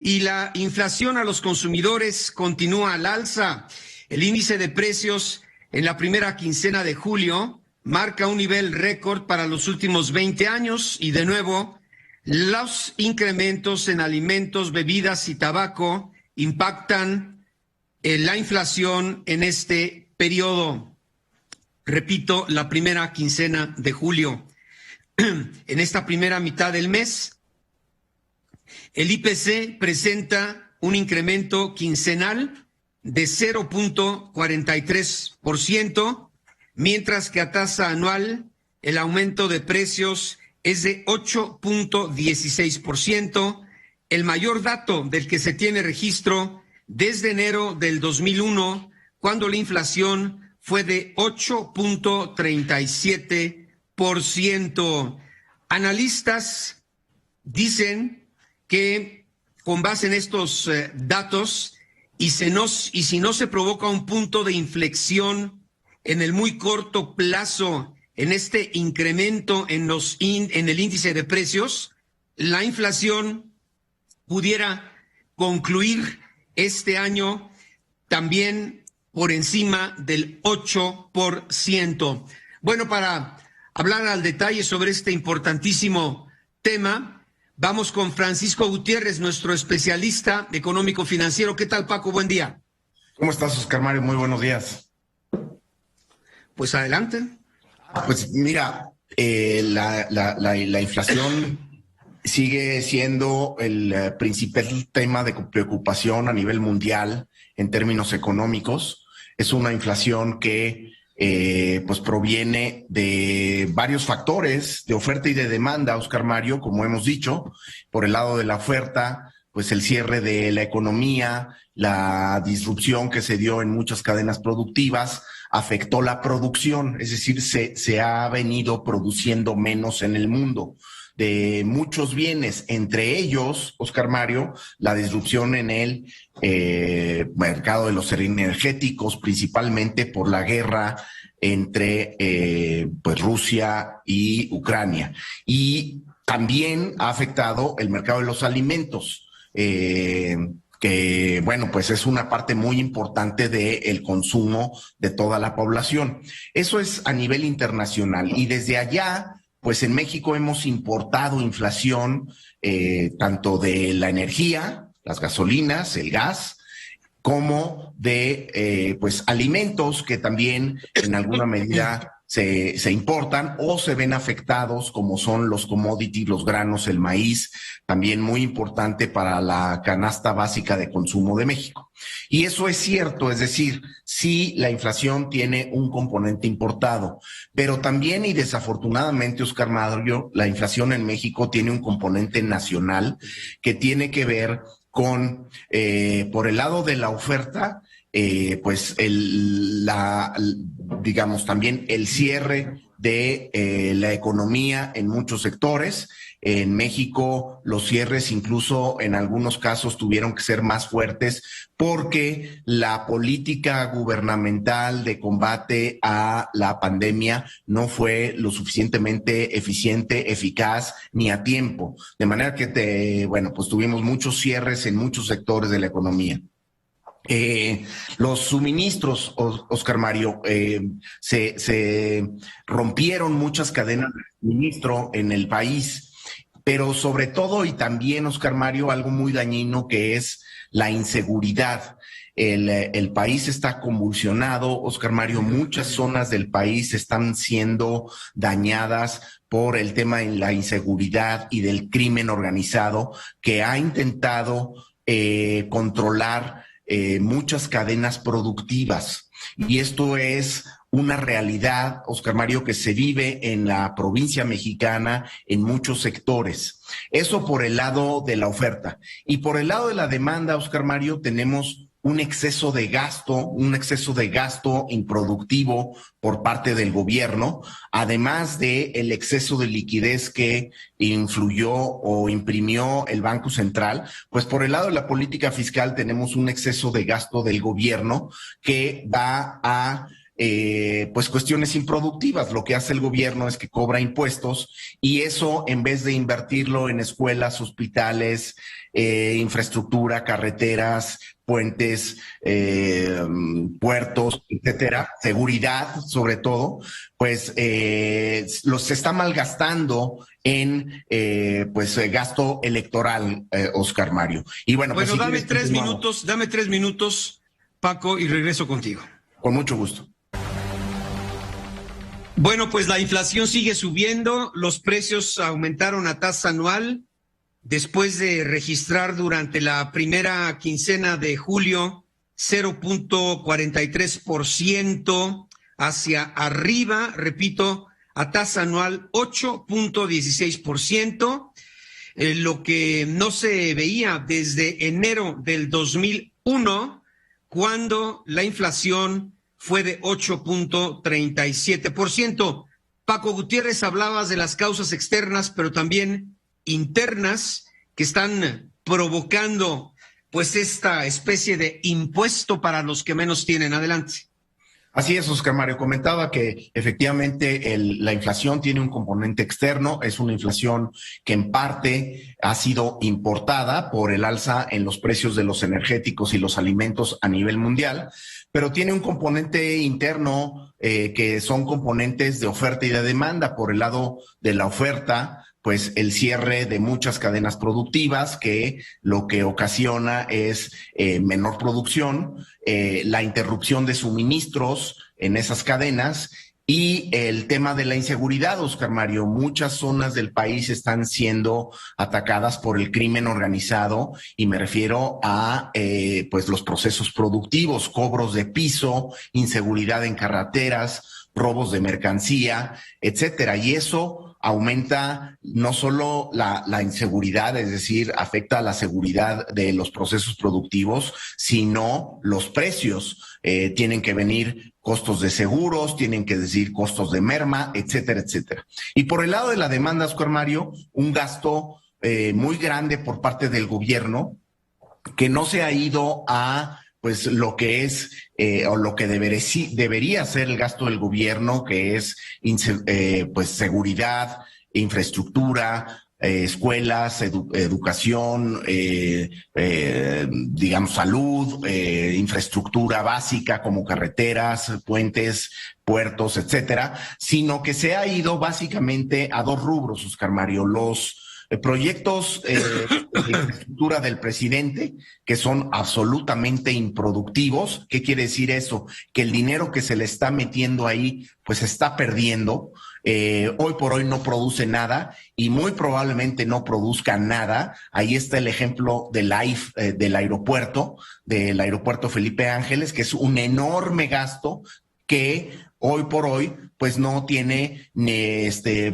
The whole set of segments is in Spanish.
Y la inflación a los consumidores continúa al alza. El índice de precios en la primera quincena de julio marca un nivel récord para los últimos 20 años y de nuevo los incrementos en alimentos, bebidas y tabaco impactan la inflación en este periodo. Repito, la primera quincena de julio. En esta primera mitad del mes, el IPC presenta un incremento quincenal de 0.43%, mientras que a tasa anual el aumento de precios es de 8.16%, el mayor dato del que se tiene registro desde enero del 2001, cuando la inflación fue de 8.37%. Analistas dicen que con base en estos datos y si no se provoca un punto de inflexión en el muy corto plazo en este incremento en el índice de precios, la inflación pudiera concluir este año también por encima del 8%. Bueno, para hablar al detalle sobre este importantísimo tema, vamos con Francisco Gutiérrez, nuestro especialista económico financiero. ¿Qué tal, Paco? Buen día. ¿Cómo estás, Oscar Mario? Muy buenos días. Pues adelante. Pues mira, la inflación sigue siendo el principal tema de preocupación a nivel mundial en términos económicos. Es una inflación que pues proviene de varios factores de oferta y de demanda, Oscar Mario, como hemos dicho. Por el lado de la oferta, pues el cierre de la economía, la disrupción que se dio en muchas cadenas productivas, afectó la producción, es decir, se ha venido produciendo menos en el mundo de muchos bienes, entre ellos, Oscar Mario, la disrupción en el mercado de los energéticos, principalmente por la guerra entre pues Rusia y Ucrania. Y también ha afectado el mercado de los alimentos, que, bueno, pues es una parte muy importante del consumo de toda la población. Eso es a nivel internacional. Y desde allá, pues en México hemos importado inflación tanto de la energía, las gasolinas, el gas, como de pues alimentos que también en alguna medida se importan o se ven afectados, como son los commodities, los granos, el maíz, también muy importante para la canasta básica de consumo de México. Y eso es cierto, es decir, sí, la inflación tiene un componente importado, pero también y desafortunadamente, Oscar Mario, la inflación en México tiene un componente nacional que tiene que ver con, por el lado de la oferta, pues digamos también el cierre de la economía en muchos sectores. En México los cierres incluso en algunos casos tuvieron que ser más fuertes porque la política gubernamental de combate a la pandemia no fue lo suficientemente eficiente, eficaz ni a tiempo. De manera que bueno, pues tuvimos muchos cierres en muchos sectores de la economía. Los suministros, Oscar Mario, se rompieron muchas cadenas de suministro en el país, pero sobre todo y también, Oscar Mario, algo muy dañino que es la inseguridad. El país está convulsionado, Oscar Mario, muchas zonas del país están siendo dañadas por el tema de la inseguridad y del crimen organizado que ha intentado controlar muchas cadenas productivas. Y esto es una realidad, Oscar Mario, que se vive en la provincia mexicana en muchos sectores. Eso por el lado de la oferta. Y por el lado de la demanda, Oscar Mario, tenemos un exceso de gasto improductivo por parte del gobierno, además de el exceso de liquidez que influyó o imprimió el Banco Central. Pues por el lado de la política fiscal tenemos un exceso de gasto del gobierno que va a pues cuestiones improductivas. Lo que hace el gobierno es que cobra impuestos y eso, en vez de invertirlo en escuelas, hospitales, infraestructura, carreteras, puentes, puertos, etcétera, seguridad sobre todo, pues los está malgastando en gasto electoral, Oscar Mario. Y bueno, Bueno, pues, dame 3 minutos, Paco, y regreso contigo. Con mucho gusto. Bueno, pues la inflación sigue subiendo, los precios aumentaron a tasa anual después de registrar durante la primera quincena de julio 0.43% hacia arriba, repito, a tasa anual 8.16%, lo que no se veía desde enero del 2001, cuando la inflación fue de 8.37%. Paco Gutiérrez, hablabas de las causas externas, pero también internas que están provocando pues esta especie de impuesto para los que menos tienen. Adelante. Así es, Oscar Mario. Comentaba que efectivamente la inflación tiene un componente externo, es una inflación que en parte ha sido importada por el alza en los precios de los energéticos y los alimentos a nivel mundial, pero tiene un componente interno que son componentes de oferta y de demanda. Por el lado de la oferta, pues el cierre de muchas cadenas productivas que lo que ocasiona es menor producción, la interrupción de suministros en esas cadenas y el tema de la inseguridad, Oscar Mario. Muchas zonas del país están siendo atacadas por el crimen organizado y me refiero a pues los procesos productivos, cobros de piso, inseguridad en carreteras, robos de mercancía, etcétera. Y eso aumenta no solo la inseguridad, es decir, afecta a la seguridad de los procesos productivos, sino los precios. Tienen que venir costos de seguros, tienen que decir costos de merma, etcétera, etcétera. Y por el lado de la demanda, Oscar Mario, un gasto muy grande por parte del gobierno que no se ha ido a pues lo que es o lo que debería ser el gasto del gobierno, que es pues seguridad, infraestructura, escuelas, educación, digamos salud, infraestructura básica como carreteras, puentes, puertos, etcétera, sino que se ha ido básicamente a dos rubros, Oscar Mario: los proyectos de infraestructura del presidente, que son absolutamente improductivos. ¿Qué quiere decir eso? Que el dinero que se le está metiendo ahí, pues se está perdiendo. Hoy por hoy no produce nada y muy probablemente no produzca nada. Ahí está el ejemplo del aeropuerto Felipe Ángeles, que es un enorme gasto que hoy por hoy pues no tiene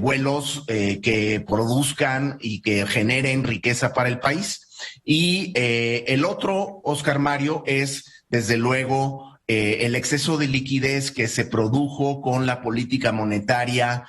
vuelos que produzcan y que generen riqueza para el país. Y el otro, Oscar Mario, es desde luego el exceso de liquidez que se produjo con la política monetaria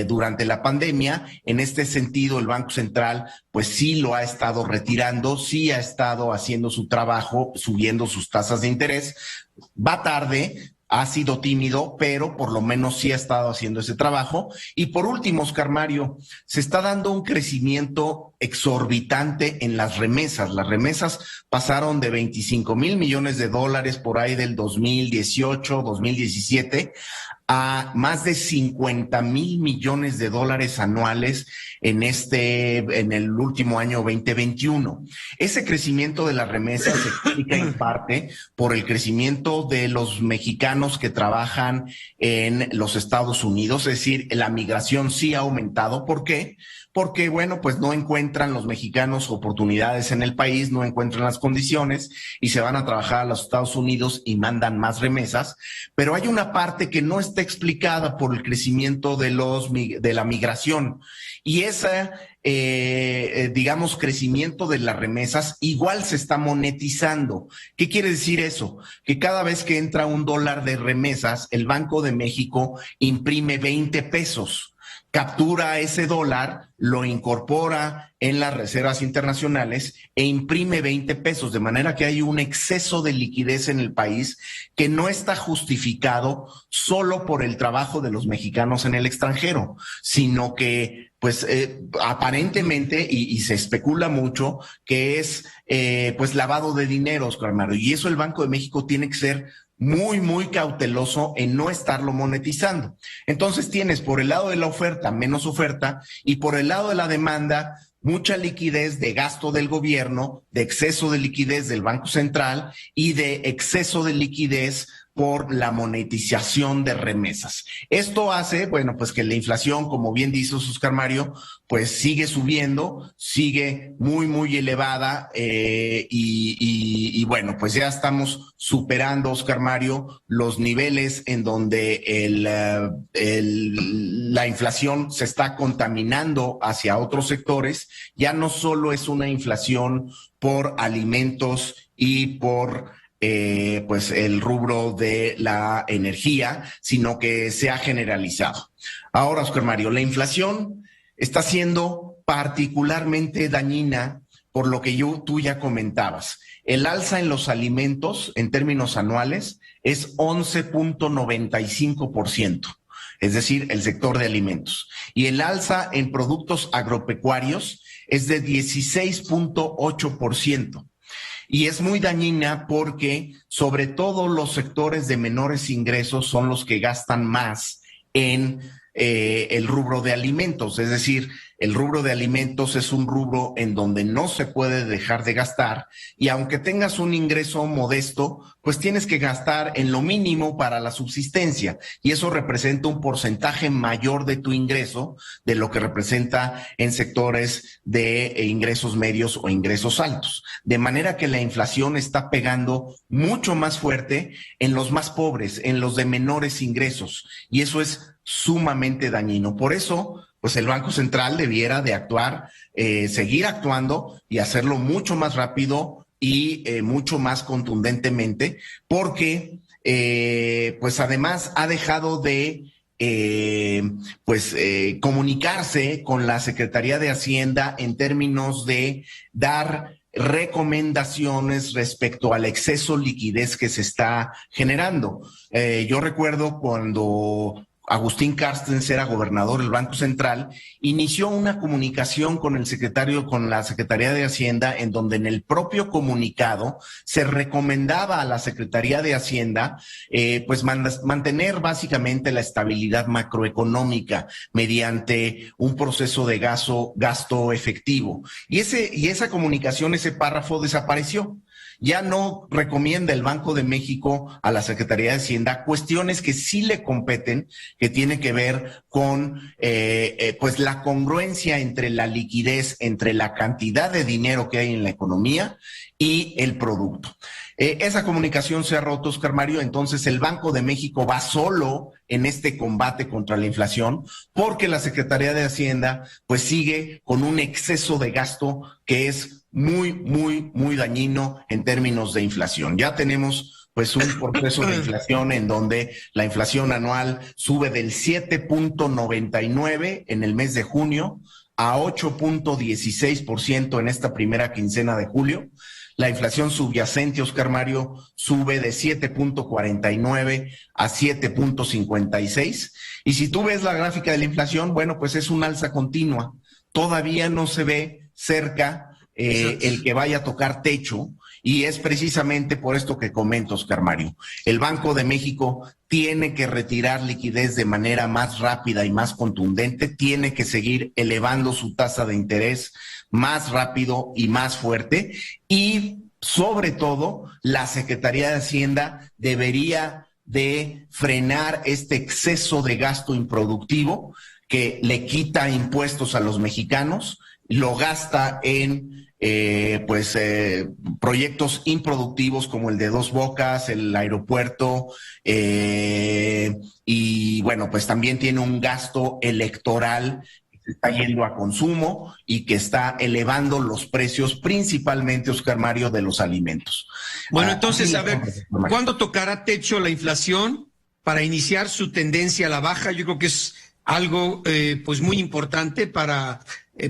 durante la pandemia. En este sentido, el Banco Central pues sí lo ha estado retirando, sí ha estado haciendo su trabajo, subiendo sus tasas de interés. Va tarde, ha sido tímido, pero por lo menos sí ha estado haciendo ese trabajo. Y por último, Oscar Mario, se está dando un crecimiento exorbitante en las remesas. Las remesas pasaron de 25,000 millones de dólares por ahí del 2018, 2017, a más de 50,000 millones de dólares anuales en el último año 2021. Ese crecimiento de las remesas se explica en parte por el crecimiento de los mexicanos que trabajan en los Estados Unidos, es decir, la migración sí ha aumentado. ¿Por qué? Porque, bueno, pues no encuentran los mexicanos oportunidades en el país, no encuentran las condiciones y se van a trabajar a los Estados Unidos y mandan más remesas. Pero hay una parte que no está explicada por el crecimiento de la migración, y ese, digamos, crecimiento de las remesas igual se está monetizando. ¿Qué quiere decir eso? Que cada vez que entra $1 de remesas, el Banco de México imprime 20 pesos. captura ese dólar, lo incorpora en las reservas internacionales e imprime 20 pesos, de manera que hay un exceso de liquidez en el país que no está justificado solo por el trabajo de los mexicanos en el extranjero, sino que pues aparentemente, y se especula mucho, que es pues lavado de dinero, Oscar Mario, y eso el Banco de México tiene que ser muy cauteloso en no estarlo monetizando. Entonces tienes por el lado de la oferta menos oferta y por el lado de la demanda mucha liquidez de gasto del gobierno, de exceso de liquidez del Banco Central y de exceso de liquidez por la monetización de remesas. Esto hace, bueno, pues que la inflación, como bien dice Oscar Mario, pues sigue subiendo, sigue muy elevada y bueno, pues ya estamos superando, Oscar Mario, los niveles en donde la inflación se está contaminando hacia otros sectores. Ya no solo es una inflación por alimentos y por pues el rubro de la energía, sino que se ha generalizado. Ahora, Oscar Mario, la inflación está siendo particularmente dañina por lo que tú ya comentabas. El alza en los alimentos en términos anuales es 11.95%, es decir, el sector de alimentos. Y el alza en productos agropecuarios es de 16.8%. Y es muy dañina porque sobre todo los sectores de menores ingresos son los que gastan más en el rubro de alimentos. Es decir, el rubro de alimentos es un rubro en donde no se puede dejar de gastar y aunque tengas un ingreso modesto, pues tienes que gastar en lo mínimo para la subsistencia y eso representa un porcentaje mayor de tu ingreso de lo que representa en sectores de ingresos medios o ingresos altos. De manera que la inflación está pegando mucho más fuerte en los más pobres, en los de menores ingresos y eso es sumamente dañino. Por eso, pues el Banco Central debiera de actuar, seguir actuando y hacerlo mucho más rápido y mucho más contundentemente, porque pues además ha dejado de comunicarse con la Secretaría de Hacienda en términos de dar recomendaciones respecto al exceso de liquidez que se está generando. Yo recuerdo cuando Agustín Carstens era gobernador del Banco Central, inició una comunicación con la Secretaría de Hacienda, en donde en el propio comunicado se recomendaba a la Secretaría de Hacienda mantener básicamente la estabilidad macroeconómica mediante un proceso de gasto efectivo. Y esa comunicación, ese párrafo desapareció. Ya no recomienda el Banco de México a la Secretaría de Hacienda cuestiones que sí le competen, que tiene que ver con pues la congruencia entre la liquidez, entre la cantidad de dinero que hay en la economía y el producto. Esa comunicación se ha roto, Oscar Mario, entonces el Banco de México va solo en este combate contra la inflación porque la Secretaría de Hacienda pues sigue con un exceso de gasto que es muy dañino en términos de inflación. Ya tenemos pues un proceso de inflación en donde la inflación anual sube del 7.99 en el mes de junio a 8.16% en esta primera quincena de julio. La inflación subyacente, Oscar Mario, sube de 7.49 a 7.56. Y si tú ves la gráfica de la inflación, bueno, pues es un alza continua. Todavía no se ve cerca el que vaya a tocar techo, y es precisamente por esto que comento, Oscar Mario. El Banco de México tiene que retirar liquidez de manera más rápida y más contundente, tiene que seguir elevando su tasa de interés más rápido y más fuerte, y sobre todo la Secretaría de Hacienda debería de frenar este exceso de gasto improductivo que le quita impuestos a los mexicanos, lo gasta en proyectos improductivos como el de Dos Bocas, el aeropuerto, y bueno, pues también tiene un gasto electoral que se está yendo a consumo y que está elevando los precios, principalmente, Oscar Mario, de los alimentos. Bueno, entonces, a ver, ¿cuándo tocará techo la inflación para iniciar su tendencia a la baja? Yo creo que es algo pues muy importante para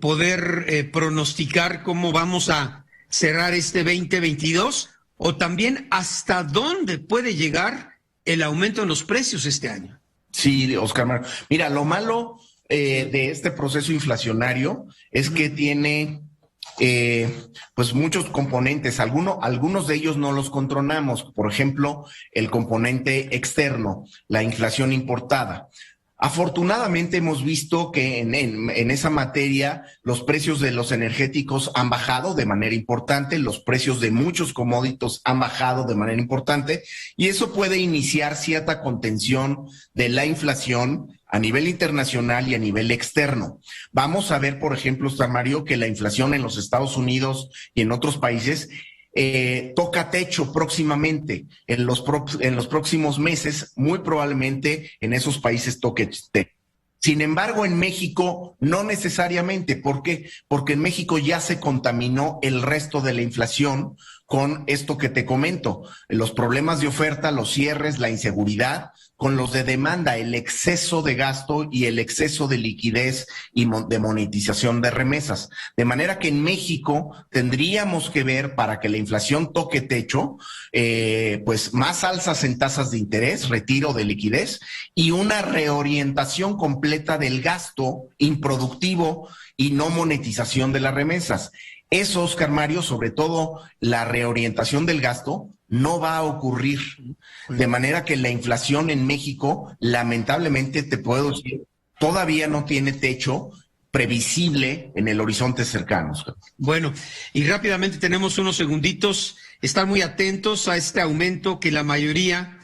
poder pronosticar cómo vamos a cerrar este 2022 o también hasta dónde puede llegar el aumento en los precios este año. Sí, Oscar Mario. Mira, lo malo de este proceso inflacionario es que tiene pues muchos componentes. Algunos de ellos no los controlamos. Por ejemplo, el componente externo, la inflación importada. Afortunadamente hemos visto que en esa materia los precios de los energéticos han bajado de manera importante, los precios de muchos commodities han bajado de manera importante y eso puede iniciar cierta contención de la inflación a nivel internacional y a nivel externo. Vamos a ver, por ejemplo, Oscar Mario, que la inflación en los Estados Unidos y en otros países toca techo próximamente. En los próximos meses, muy probablemente en esos países toque techo. Sin embargo, en México no necesariamente. ¿Por qué? Porque en México ya se contaminó el resto de la inflación con esto que te comento, los problemas de oferta, los cierres, la inseguridad, con los de demanda, el exceso de gasto y el exceso de liquidez y de monetización de remesas. De manera que en México tendríamos que ver, para que la inflación toque techo, pues más alzas en tasas de interés, retiro de liquidez y una reorientación completa del gasto improductivo y no monetización de las remesas. Eso, Oscar Mario, sobre todo la reorientación del gasto, no va a ocurrir. De manera que la inflación en México, lamentablemente, te puedo decir, todavía no tiene techo previsible en el horizonte cercano. Bueno, y rápidamente tenemos unos segunditos. Están muy atentos a este aumento que la mayoría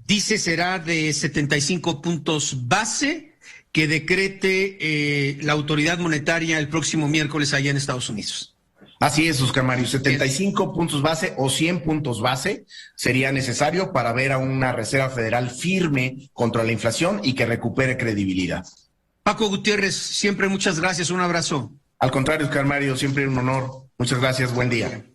dice será de 75 puntos base que decrete la autoridad monetaria el próximo miércoles allá en Estados Unidos. Así es, Oscar Mario, 75 puntos base o 100 puntos base sería necesario para ver a una Reserva Federal firme contra la inflación y que recupere credibilidad. Paco Gutiérrez, siempre muchas gracias, un abrazo. Al contrario, Oscar Mario, siempre un honor. Muchas gracias, buen día.